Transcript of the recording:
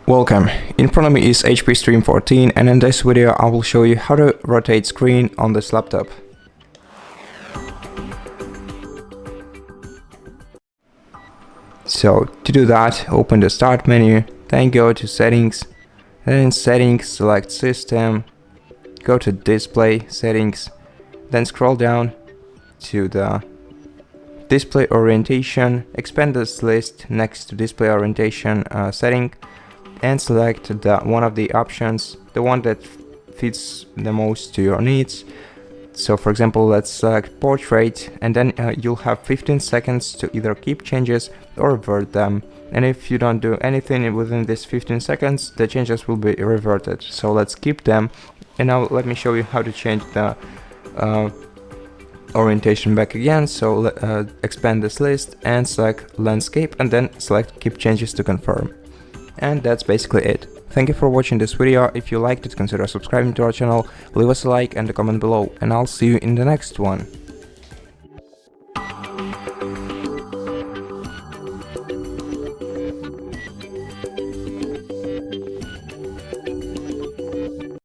Welcome, in front of me is HP Stream 14 and in this video I will show you how to rotate screen on this laptop. So to do that, open the start menu, then go to settings, then in settings select system, go to display settings, then scroll down to the display orientation, expand this list next to display orientation setting, and select one of the options, the one that fits the most to your needs. So for example, let's select portrait, and then you'll have 15 seconds to either keep changes or revert them. And if you don't do anything within this 15 seconds, the changes will be reverted. So let's keep them. And now let me show you how to change the orientation back again. So expand this list and select landscape, and then select keep changes to confirm. And that's basically it. Thank you for watching this video. If you liked it, consider subscribing to our channel, leave us a like and a comment below, and I'll see you in the next one.